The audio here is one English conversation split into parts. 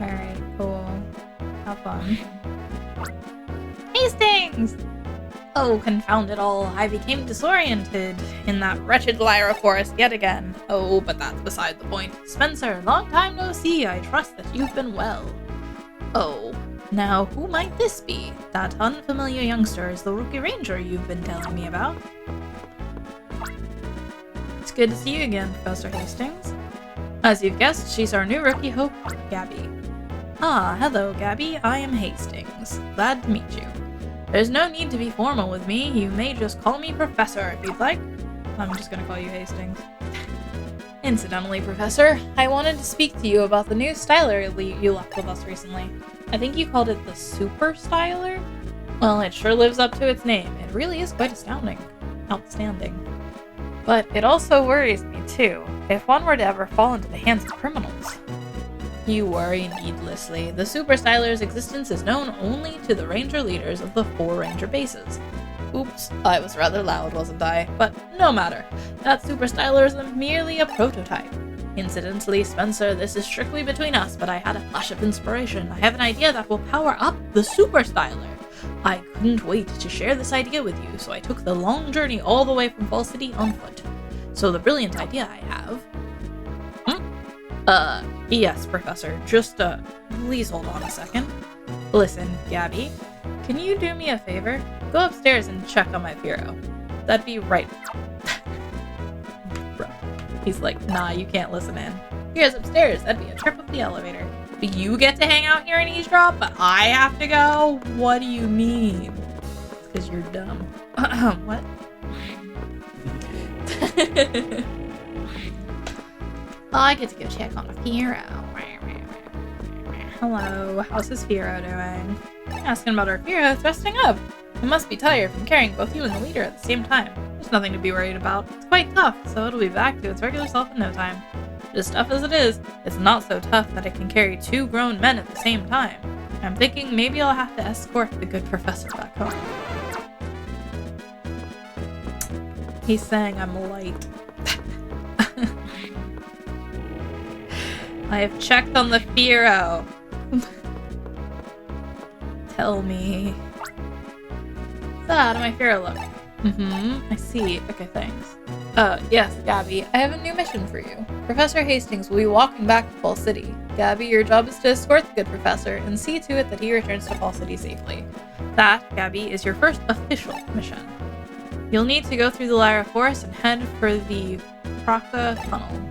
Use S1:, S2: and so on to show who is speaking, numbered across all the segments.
S1: Alright, cool. Have fun. Hastings! Oh, confound it all. I became disoriented in that wretched Lyra forest yet again. Oh, but that's beside the point. Spencer, long time no see. I trust that you've been well. Oh, now who might this be? That unfamiliar youngster is the rookie ranger you've been telling me about. It's good to see you again, Professor Hastings. As you've guessed, she's our new rookie hope, Gabby. Ah, hello, Gabby. I am Hastings. Glad to meet you. There's no need to be formal with me. You may just call me Professor if you'd like. I'm just gonna call you Hastings. Incidentally, Professor, I wanted to speak to you about the new styler you left with us recently. I think you called it the Super Styler? Well, it sure lives up to its name. It really is quite outstanding. But it also worries me, too, if one were to ever fall into the hands of criminals. You worry needlessly. The Super Styler's existence is known only to the ranger leaders of the 4 ranger bases. Oops, I was rather loud, wasn't I? But no matter. That Super Styler is merely a prototype. Incidentally, Spencer, this is strictly between us, but I had a flash of inspiration. I have an idea that will power up the Super Styler. I couldn't wait to share this idea with you, so I took the long journey all the way from Fall City on foot. So the brilliant idea I have... Yes, Professor. Just, please hold on a second. Listen, Gabby, can you do me a favor? Go upstairs and check on my Firo. That'd be right. Bro. He's like, nah, you can't listen in. Here's upstairs. That'd be a trip of the elevator. But you get to hang out here and eavesdrop, but I have to go? What do you mean? It's because you're dumb. What? Oh, I get to go check on a Firo. Hello, how's his Firo doing? Asking about our Firo thrusting up. It must be tired from carrying both you and the leader at the same time. There's nothing to be worried about. It's quite tough, so it'll be back to its regular self in no time. As tough as it is, it's not so tough that it can carry 2 grown men at the same time. I'm thinking maybe I'll have to escort the good professor back home. He's saying I'm light. I have checked on the Firo. Tell me. So, how do my Firo look? I see. Okay, thanks. Yes, Gabby, I have a new mission for you. Professor Hastings will be walking back to Fall City. Gabby, your job is to escort the good professor and see to it that he returns to Fall City safely. That, Gabby, is your first official mission. You'll need to go through the Lyra Forest and head for the Kraka Tunnel.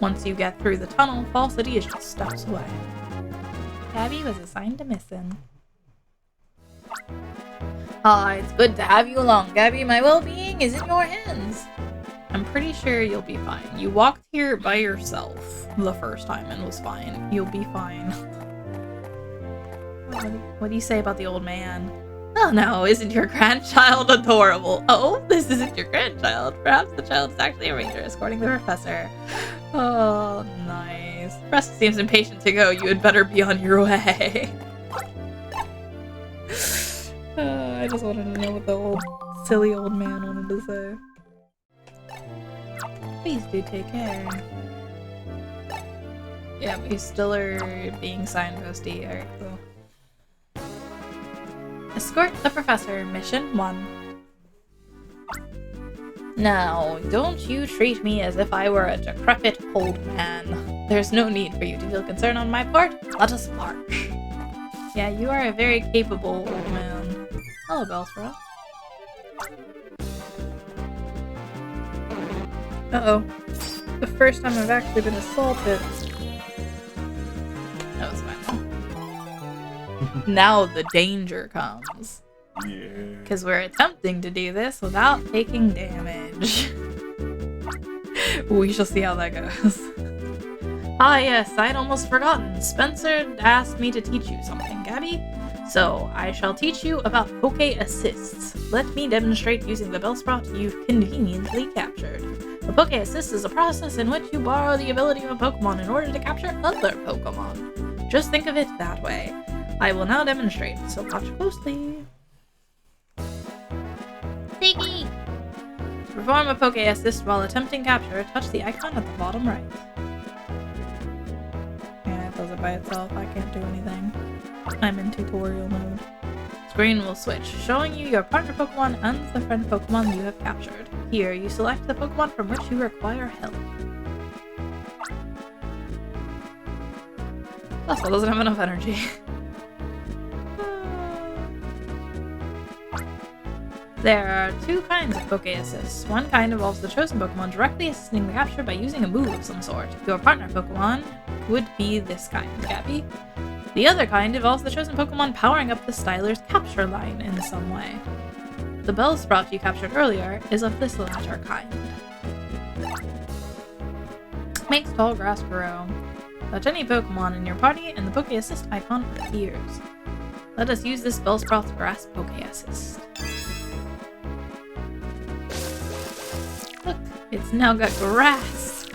S1: Once you get through the tunnel, Fall City is just steps away. Gabby was assigned to mission. It's good to have you along, Gabby. My well-being is in your hands. I'm pretty sure you'll be fine. You walked here by yourself the first time and was fine. You'll be fine. What do you say about the old man? Oh no, isn't your grandchild adorable? Oh, this isn't your grandchild. Perhaps the child is actually a ranger escorting the professor. Oh, nice. The rest seems impatient to go. You had better be on your way. I just wanted to know what the silly old man wanted to say. Please do take care. Yeah, we still are being signposty. Alright, cool. Escort the professor, mission 1. Now, don't you treat me as if I were a decrepit old man. There's no need for you to feel concern on my part. Let us march. Yeah, you are a very capable old man. Hello, Bellsprout. Uh-oh. The first time I've actually been assaulted. That was fine. Now the danger comes.
S2: Yeah.
S1: Because we're attempting to do this without taking damage. We shall see how that goes. Ah yes, I'd almost forgotten. Spencer asked me to teach you something, Gabby. So, I shall teach you about Poke Assists. Let me demonstrate using the Bellsprout you've conveniently captured. A Poke Assist is a process in which you borrow the ability of a Pokemon in order to capture other Pokemon. Just think of it that way. I will now demonstrate, so watch closely. Piggy! To perform a Poke Assist while attempting capture, touch the icon at the bottom right. Yeah, it does it by itself. I can't do anything. I'm in tutorial mode. Screen will switch, showing you your partner Pokemon and the friend Pokemon you have captured. Here, you select the Pokemon from which you require help. Duskull doesn't have enough energy. There are two kinds of Poke Assists. One kind involves the chosen Pokemon directly assisting the capture by using a move of some sort. Your partner Pokemon would be this kind, Gabby. The other kind involves the chosen Pokemon powering up the Styler's capture line in some way. The Bellsprout you captured earlier is of this latter kind. Makes tall grass grow. Touch any Pokemon in your party and the Poke Assist icon appears. Let us use this Bellsprout's Grass Poke Assist. Look, it's now got grass!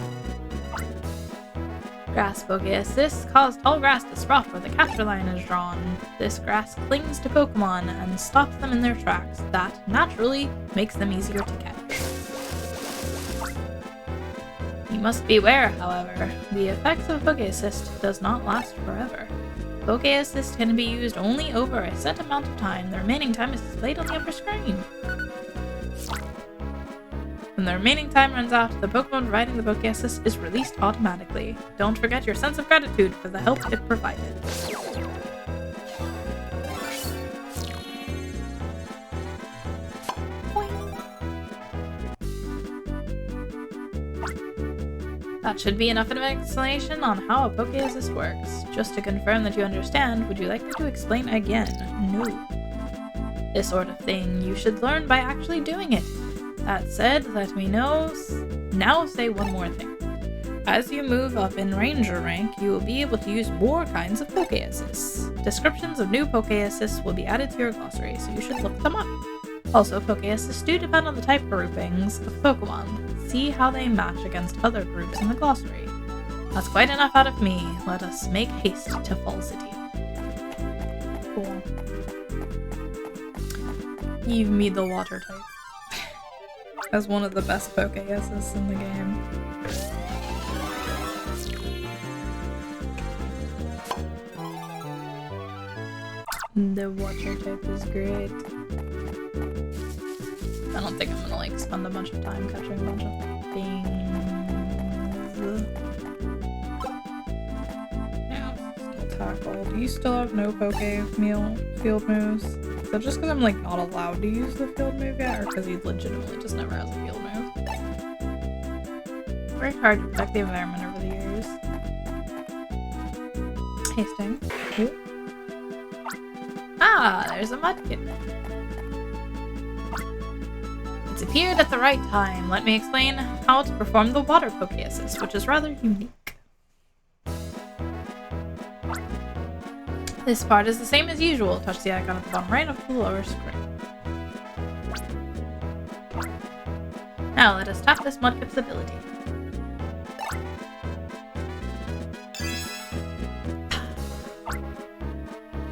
S1: Grass Poke Assist cause tall grass to sprout where the capture line is drawn. This grass clings to Pokemon and stops them in their tracks. That, naturally, makes them easier to catch. You must beware, however. The effects of Poke Assist does not last forever. Poke Assist can be used only over a set amount of time. The remaining time is displayed on the upper screen. When the remaining time runs out, the Pokemon providing the Poke Assist is released automatically. Don't forget your sense of gratitude for the help it provided. That should be enough of an explanation on how a Poke Assist works. Just to confirm that you understand, would you like me to explain again? No. This sort of thing you should learn by actually doing it. That said, let me now say one more thing. As you move up in Ranger rank, you will be able to use more kinds of Poke Assists. Descriptions of new Poke Assists will be added to your glossary, so you should look them up. Also, Poke Assists do depend on the type groupings of Pokemon. See how they match against other groups in the glossary. That's quite enough out of me. Let us make haste to Fall City. Cool. Give me the water type. As one of the best Poke Assists in the game. The water type is great. I don't think I'm gonna like spend a bunch of time catching a bunch of things. Yeah, still tackle. Do you still have no field moves? Is that just because I'm like not allowed to use the field move yet, or because he legitimately just never has a field move? Worked hard to protect the environment over the years. Hastings. Ooh. Ah, there's a Mudkip. It's appeared at the right time. Let me explain how to perform the Water Poke Assist, which is rather unique. This part is the same as usual. Touch the icon at the bottom right of the lower screen. Now let us tap this Mudkip's ability.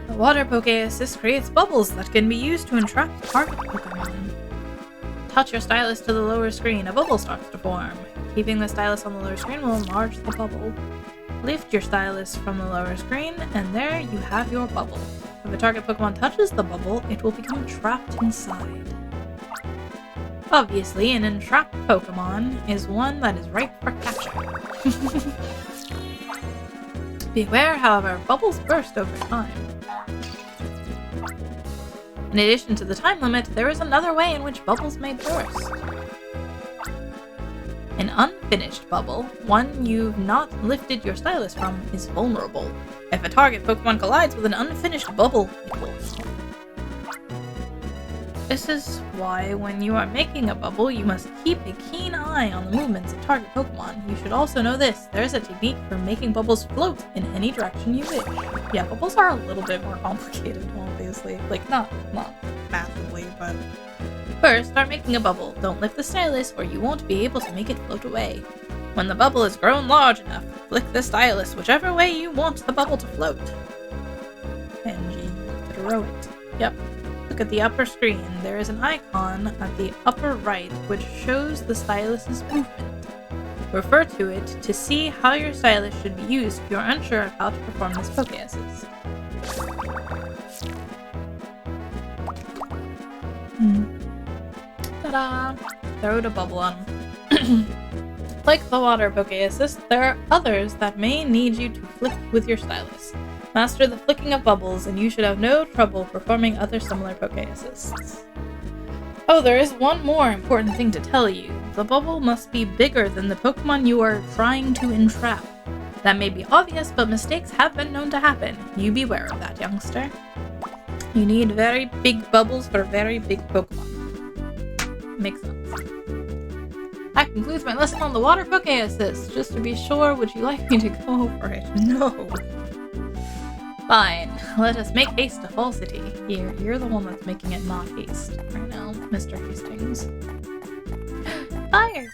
S1: The Water Poke Assist creates bubbles that can be used to entrap target Pokemon. Touch your stylus to the lower screen. A bubble starts to form. Keeping the stylus on the lower screen will enlarge the bubble. Lift your stylus from the lower screen, and there you have your bubble. If a target Pokemon touches the bubble, it will become trapped inside. Obviously, an entrapped Pokemon is one that is ripe for capture. Beware, however, bubbles burst over time. In addition to the time limit, there is another way in which bubbles may burst. An unfinished bubble, one you've not lifted your stylus from, is vulnerable. If a target Pokemon collides with an unfinished bubble, it will pop. This is why when you are making a bubble, you must keep a keen eye on the movements of target Pokemon. You should also know this, there is a technique for making bubbles float in any direction you wish. Yeah, bubbles are a little bit more complicated, obviously. Like, not massively, but... First, start making a bubble. Don't lift the stylus or you won't be able to make it float away. When the bubble has grown large enough, flick the stylus whichever way you want the bubble to float. And throw it. Yep. Look at the upper screen. There is an icon at the upper right which shows the stylus's movement. Refer to it to see how your stylus should be used if you are unsure of how to perform this poke assist. Ta-da! Throw the bubble on. Like the water poke assist, there are others that may need you to flick with your stylus. Master the flicking of bubbles, and you should have no trouble performing other similar poke assists. Oh, there is one more important thing to tell you. The bubble must be bigger than the Pokemon you are trying to entrap. That may be obvious, but mistakes have been known to happen. You beware of that, youngster. You need very big bubbles for very big Pokemon. Makes sense. That concludes my lesson on the water poke assist. Just to be sure, would you like me to go over it? No. Fine. Let us make haste to Fall City. You're the one that's making it not haste right now, Mr. Hastings. Fire!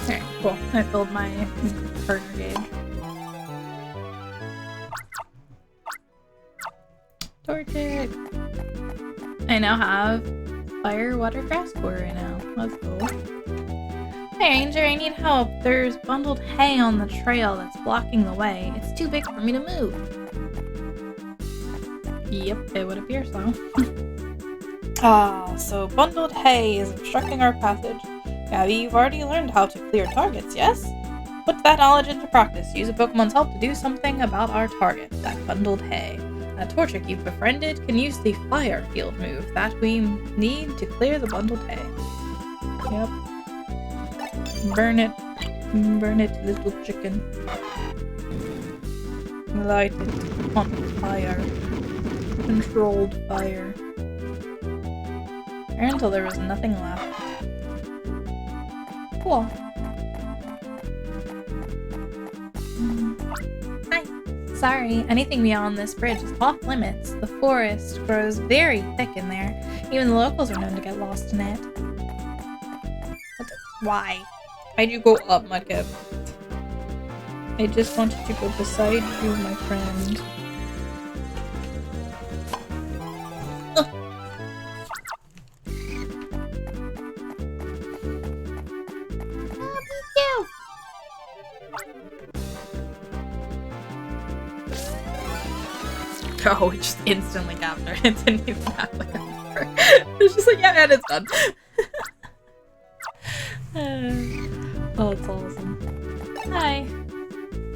S1: Alright, cool. I filled my partner gauge. Torchic! I now have fire, water, grass core right now. That's cool. Hey Ranger, I need help. There's bundled hay on the trail that's blocking the way. It's too big for me to move. Yep, it would appear so. So bundled hay is obstructing our passage. Gabby, you've already learned how to clear targets, yes? Put that knowledge into practice. Use a Pokemon's help to do something about our target, that bundled hay. That Torchic you've befriended can use the fire field move that we need to clear the bundled hay. Yep. Burn it. Burn it, little chicken. Light it on fire. Controlled fire. Or until there was nothing left. Cool. Hi. Sorry, anything beyond this bridge is off limits. The forest grows very thick in there. Even the locals are known to get lost in it. Why? Why'd you go up, Mudkip? I just wanted to go beside you, my friend. Oh, it just instantly captured. It didn't even have like a number. It's just like, yeah, and it's done. Oh, it's awesome. Hi.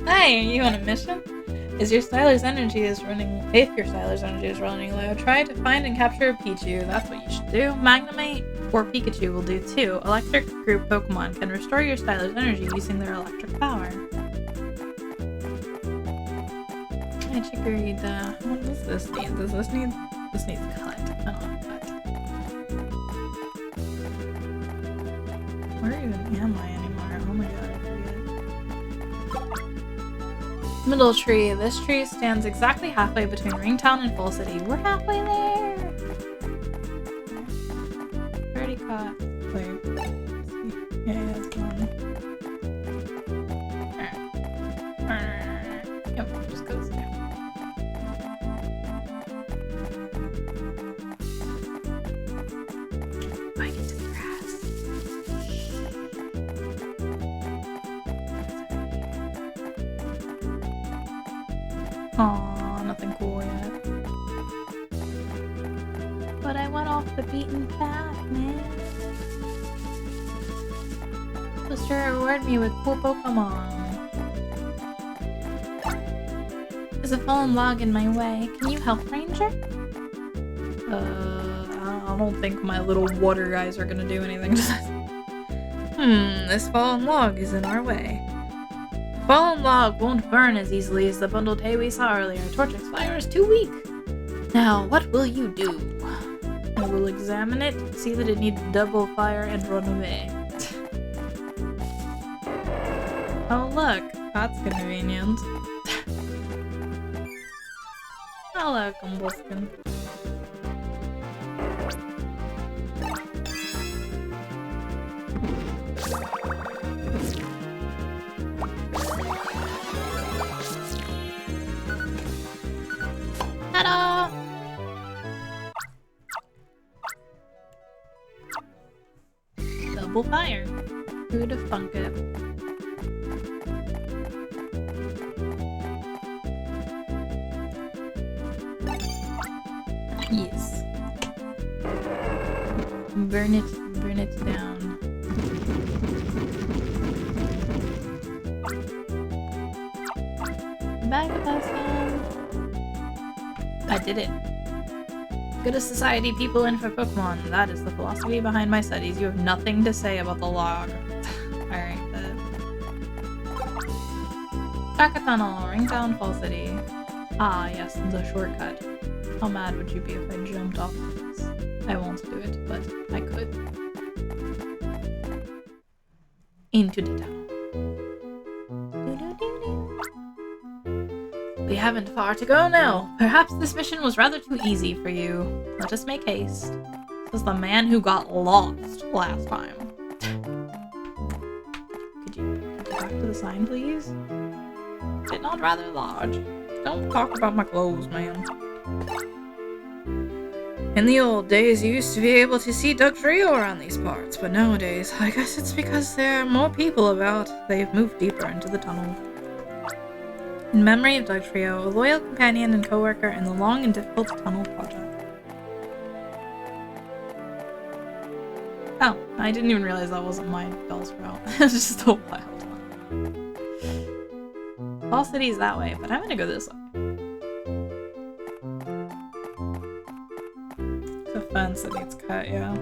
S1: Hi, are you on a mission? If your styler's energy is running low, try to find and capture a Pichu. That's what you should do. Magnemite or Pikachu will do too. Electric group Pokemon can restore your styler's energy using their electric power. Hi, Chicory. What does this need? Does this need? This needs cut. I don't want cut. Where even am I anymore? Oh my god, I forget. Middle tree. This tree stands exactly halfway between Ringtown and Fall City. We're halfway there! Already caught. Wait. Yeah, it's gone. Alright. Yep, just goes there. Bite into the grass. Aw, nothing cool yet. But I went off the beaten path, man. Supposed to reward me with cool Pokemon. There's a fallen log in my way. Can you help, Ranger? I don't think my little water guys are gonna do anything to this. This fallen log is in our way. Fallen log won't burn as easily as the bundled hay we saw earlier. Torchic's fire is too weak. Now, what will you do? I will examine it, see that it needs double fire, and run away. Oh look, that's convenient. Hello, Combustion. Ta-da! Double fire. Who'd have thunk it? Yes. Burn it down. Bag of awesome. I did it. Good as society people in for Pokemon. That is the philosophy behind my studies. You have nothing to say about the log. Alright, Track a tunnel, ring down Fall City. Ah, yes, the shortcut. How mad would you be if I jumped off of this? I won't do it, but I could. Into the tunnel. We haven't far to go now. Perhaps this mission was rather too easy for you. Let us make haste. This was the man who got lost last time. Could you go back to the sign, please? Is it not rather large? Don't talk about my clothes, man. In the old days, you used to be able to see Dugtrio around these parts, but nowadays, I guess it's because there are more people about. They've moved deeper into the tunnel. In memory of Dugtrio, a loyal companion and co-worker in the long and difficult tunnel project. Oh, I didn't even realize that wasn't my Bellsprout. It was just a wild one. Fall City's that way, but I'm gonna go this way. It's a fence that needs cut, yeah.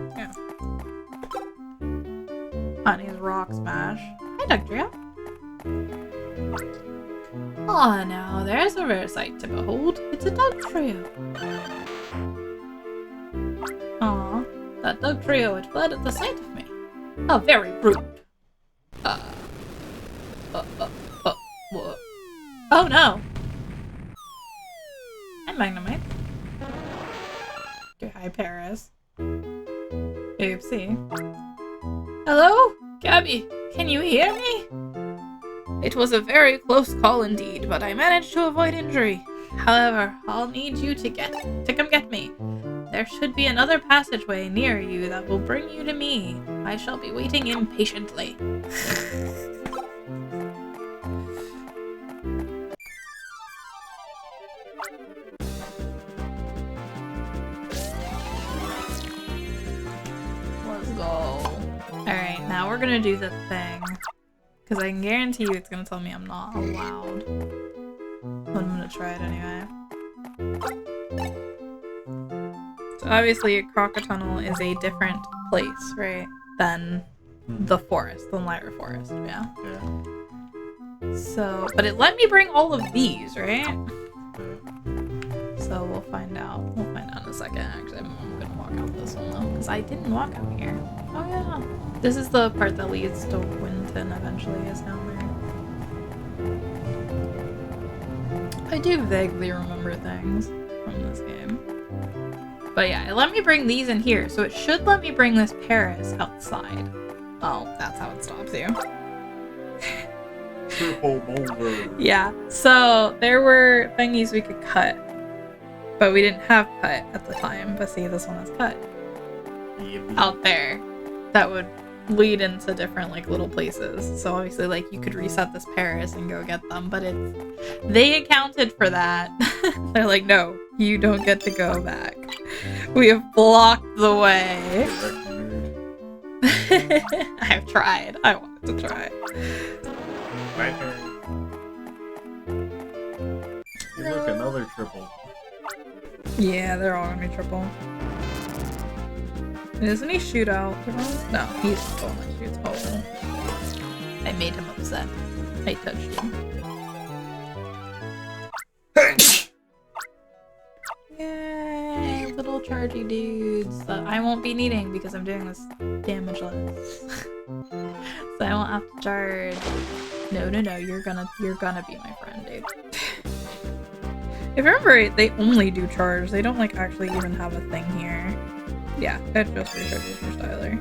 S1: Honey's Rock Smash. Hi, Dugtrio. Ah, now there's a rare sight to behold. It's a Dugtrio. Aw, that Dugtrio had fled at the sight of me. How very rude. What? Oh no! Hi, Magnemite. Okay, hi, Paris. Oopsie. Hello? Gabby, can you hear me? It was a very close call indeed, but I managed to avoid injury. However, I'll need you to come get me. There should be another passageway near you that will bring you to me. I shall be waiting impatiently. Let's go. Alright, now we're gonna do the thing. Because I can guarantee you it's going to tell me I'm not allowed. But I'm going to try it anyway. So obviously Crocotunnel is a different place, right? Than the forest, the Lyra Forest, yeah?
S2: Yeah.
S1: So, but it let me bring all of these, right? So we'll find out. We'll find out in a second. Actually, I'm going to walk out this one though. Because I didn't walk out here. Oh yeah. This is the part that leads to Winton eventually, is down there. I do vaguely remember things from this game. But yeah, it let me bring these in here, so it should let me bring this Paris outside. Oh, that's how it stops you.
S2: Triple boulder.
S1: Yeah, so there were thingies we could cut, but we didn't have cut at the time. But see, this one is cut. Out there. That would lead into different like little places. So obviously like you could reset this Paris and go get them, but they accounted for that. They're like, no, you don't get to go back. We have blocked the way. I've tried. I wanted to try.
S2: My turn. Hey, look, another triple.
S1: Yeah, they're all gonna be triple. Doesn't he shoot out? No, he's the one that shoots purple. I made him upset. I touched him. Yay, little chargy dudes that I won't be needing because I'm doing this damageless. So I won't have to charge. No, you're gonna be my friend, dude. If I remember right, they only do charge. They don't like actually even have a thing here. Yeah, it just recharges your styler.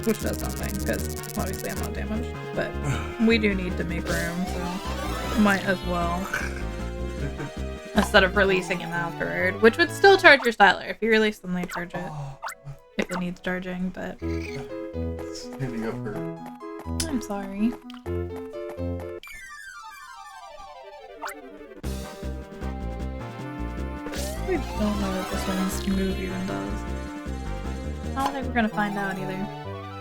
S1: Which does nothing, because obviously I'm not damaged. But we do need to make room, so might as well. instead of releasing him afterward, which would still charge your styler. If you release them, they charge it. If it needs charging, but...
S2: Standing up her.
S1: I'm sorry. I don't know what this one's move even does. I don't think we're gonna find out either.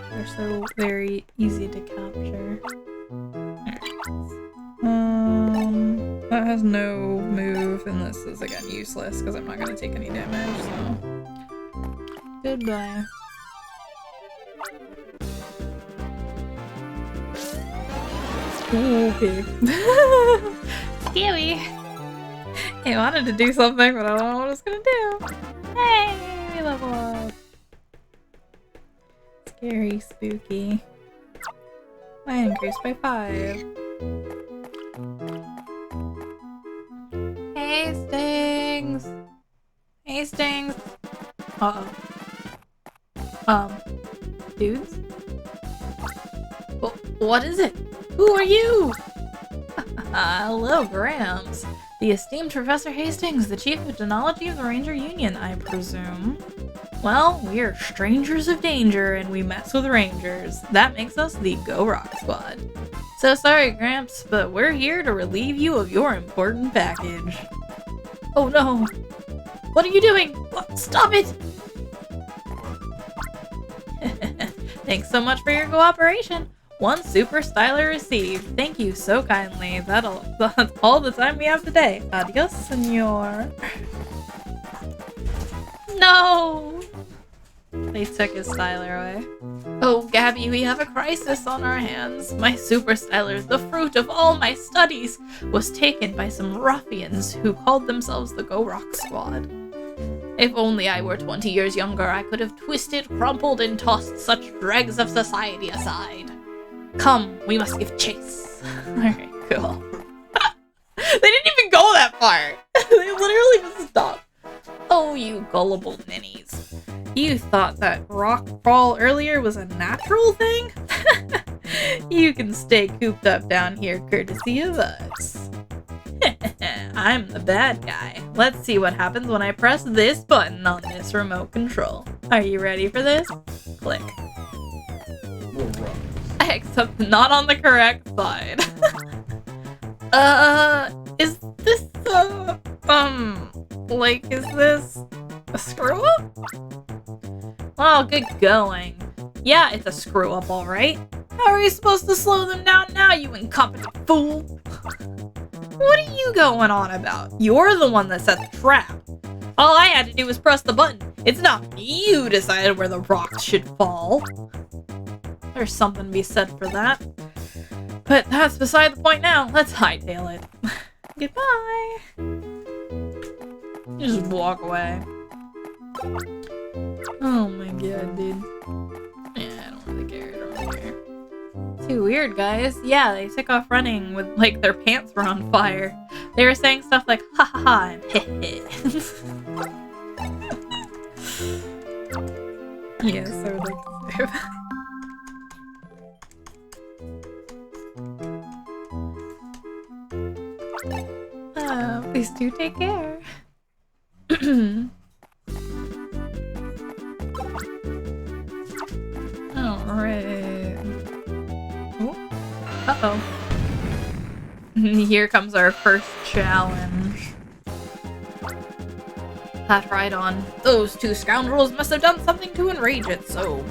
S1: They're so very easy to capture. That has no move, and this is again useless because I'm not gonna take any damage, so... Goodbye. Ooh, okay. Scary! I wanted to do something, but I don't know what it's gonna do. Hey! We level up. Scary, spooky. Mine increased by 5. Hastings! Hastings! Uh-oh. Dudes? What is it? Who are you? Hello, Gramps. The esteemed Professor Hastings, the Chief of Denology of the Ranger Union, I presume. Well, we are strangers of danger and we mess with rangers. That makes us the Go Rock Squad. So sorry, Gramps, but we're here to relieve you of your important package. Oh no! What are you doing? Stop it! Thanks so much for your cooperation. 1 super styler received. Thank you so kindly. That's all the time we have today. Adios, senor. No! They took his styler away. Oh, Gabby, we have a crisis on our hands. My super styler, the fruit of all my studies, was taken by some ruffians who called themselves the Go Rock Squad. If only I were 20 years younger, I could have twisted, crumpled, and tossed such dregs of society aside. Come, we must give chase. Alright, cool. They didn't even go that far. They literally just stopped. Oh, you gullible ninnies. You thought that rock crawl earlier was a natural thing? You can stay cooped up down here courtesy of us. I'm the bad guy. Let's see what happens when I press this button on this remote control. Are you ready for this? Click. Except not on the correct side. Is this is this a screw up? Well, good going. Yeah, it's a screw up, alright. How are you supposed to slow them down now, you incompetent fool? What are you going on about? You're the one that set the trap. All I had to do was press the button. It's not me who decided where the rocks should fall. There's something to be said for that. But that's beside the point now. Let's hightail it. Goodbye. Just walk away. Oh my god, dude. Yeah, I don't really care. I don't really care. Too weird, guys. Yeah, they took off running with, like, their pants were on fire. They were saying stuff like, ha ha ha, and heh heh. Yes, I would like to say that. Please do take care. Alright. Uh-oh. Here comes our first challenge. That ride-on. Those 2 scoundrels must have done something to enrage it, so...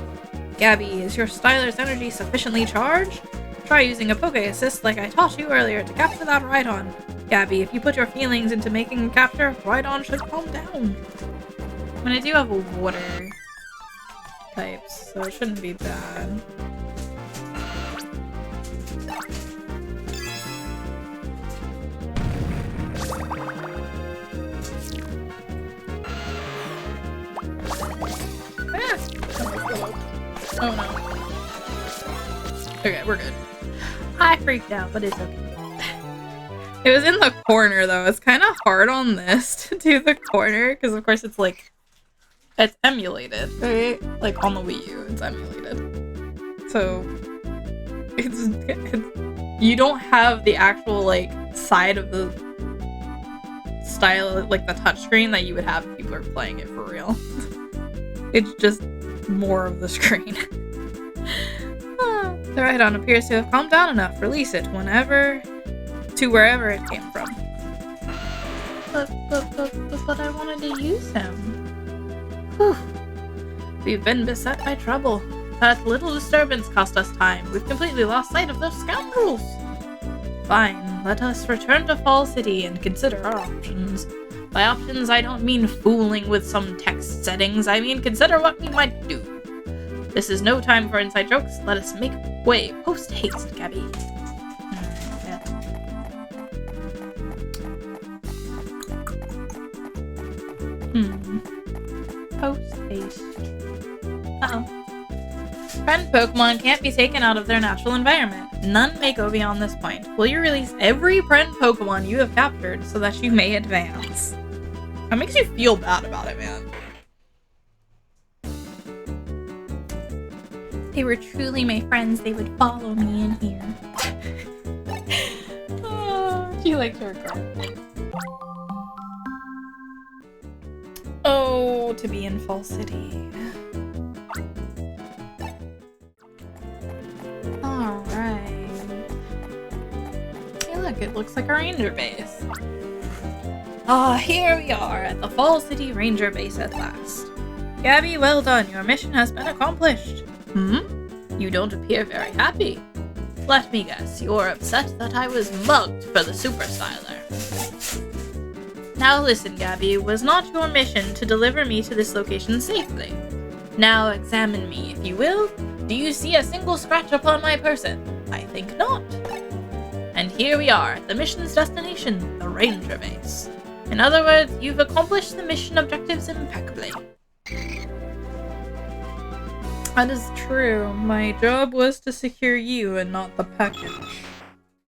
S1: Gabby, is your styler's energy sufficiently charged? Try using a poke assist like I taught you earlier to capture that ride-on. Gabby, if you put your feelings into making a capture, ride-on should calm down. I mean, I do have a water types, so it shouldn't be bad. Oh no. Okay, we're good. I freaked out, but it's okay. It was in the corner though. It's kind of hard on this to do the corner because of course it's like it's emulated, right? Like on the Wii U, it's emulated. So it's you don't have the actual like side of the style, like the touchscreen that you would have if people are playing it for real. It's just more of the screen. The ride-on appears to have calmed down enough. Release it wherever it came from. But I wanted to use him. Whew. We've been beset by trouble. That little disturbance cost us time. We've completely lost sight of those scoundrels. Fine, let us return to Fall City and consider our options. By options, I don't mean fooling with some text settings. I mean consider what we might do. This is no time for inside jokes. Let us make way post-haste, Gabby. Post-haste. Uh-oh. Friend Pokemon can't be taken out of their natural environment. None may go beyond this point. Will you release every friend Pokemon you have captured so that you may advance? That makes you feel bad about it, man. They were truly my friends. They would follow me in here. She likes her card. Oh, to be in Fall City. Alright. Hey look, it looks like a ranger base. Here we are at the Fall City Ranger Base at last. Gabby, well done. Your mission has been accomplished. You don't appear very happy. Let me guess, you're upset that I was mugged for the Super Styler. Now listen, Gabby, it was not your mission to deliver me to this location safely. Now examine me, if you will. Do you see a single scratch upon my person? I think not. And here we are at the mission's destination, the Ranger Base. In other words, you've accomplished the mission objectives impeccably. That is true. My job was to secure you and not the package.